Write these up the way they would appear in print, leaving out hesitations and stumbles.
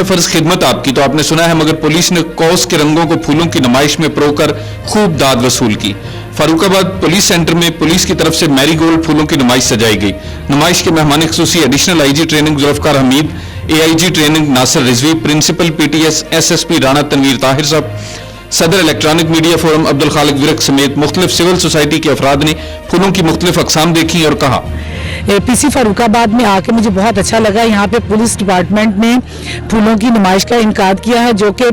है फर्ज खिदमत आपकी, तो आपने सुना है, मगर पुलिस ने कौस के रंगों को फूलों की नुमाइश में परोकर खूब दाद वसूल की। फारूकाबाद पुलिस सेंटर में पुलिस की तरफ से मैरीगोल्ड फूलों की नुमाइश सजाई गई। नुमाइश के मेहमान खुसूसी additional IG training Zulfiqar Hameed, AIG training Nasir Rizvi, principal PTS SSP Rana Tanveer Tahir साहब, सदर इलेक्ट्रॉनिक मीडिया फोरम अब्दुल खालिक विरक समेत मुख्तलिफ सिविल सोसाइटी के अफराद ने फूलों की मुख्तलिफ अकसाम देखी और कहा, एपीसी फारूकाबाद में आके मुझे बहुत अच्छा लगा। यहाँ पे पुलिस डिपार्टमेंट ने फूलों की नुमाइश का इनकाद किया है, जो कि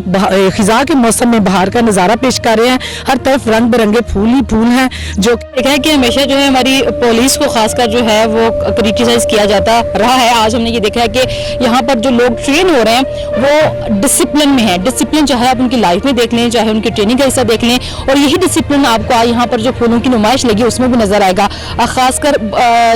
खिजा के मौसम में बाहर का नज़ारा पेश कर रहे हैं। हर तरफ रंग बिरंगे फूल ही फूल हैं, जो है कि हमेशा जो है हमारी पुलिस को खासकर जो है वो क्रिटिसाइज किया जाता रहा है। आज हमने ये देखा है कि यहाँ पर जो लोग ट्रेन हो रहे हैं वो डिसिप्लिन में है। डिसिप्लिन चाहे आप उनकी लाइफ में देख लें, चाहे उनकी ट्रेनिंग का हिस्सा देख लें, और यही डिसिप्लिन आपको यहाँ पर जो फूलों की नुमाइश लगी उसमें भी नजर आएगा। खासकर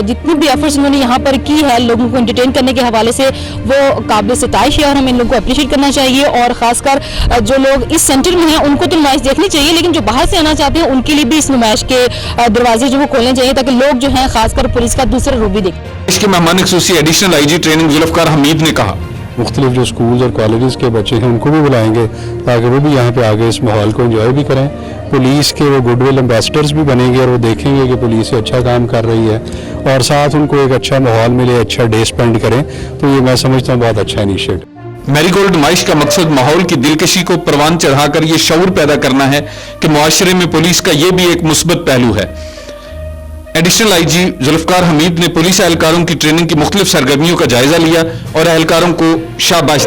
जितनी भी एफर्ट्स उन्होंने यहाँ पर की है लोगों को एंटरटेन करने के हवाले से, वो काबिल सिताइश है और हमें इन लोगों को अप्रिशिएट करना चाहिए। और खासकर जो लोग इस सेंटर में हैं उनको तो नुमाइश देखनी चाहिए, लेकिन जो बाहर से आना चाहते हैं उनके लिए भी इस नुमाइश के दरवाजे जो वो खोलने चाहिए, ताकि लोग जो हैं खासकर पुलिस का दूसरा रूप भी देखें। इसके मेहमान खुसूसी additional IG training Zulfiqar Hameed ने कहा, मुख्तलिफ जो स्कूल्स और कॉलेजेस के बच्चे हैं उनको भी बुलाएंगे ताकि वो भी यहाँ पे आगे इस माहौल को एंजॉय भी करें। पुलिस के वो गुडविल एम्बेसडर्स भी बनेंगे और वो देखेंगे कि पुलिस अच्छा काम कर रही है और साथ उनको एक अच्छा माहौल मिले, अच्छा डे स्पेंड करें। तो ये मैं समझता हूँ बहुत अच्छा इनिशिएटिव। मैरीगोल्ड नुमाइश का मकसद माहौल की दिलकशी को परवान चढ़ाकर ये शऊर पैदा करना है कि मुआशरे में पुलिस का ये भी एक मुस्बत पहलू है। एडिशनल आईजी जुल्फकार हमीद ने पुलिस एहलकारों की ट्रेनिंग की मुख्तलिफ सरगर्मियों का जायजा लिया और एहलकारों को शाबाश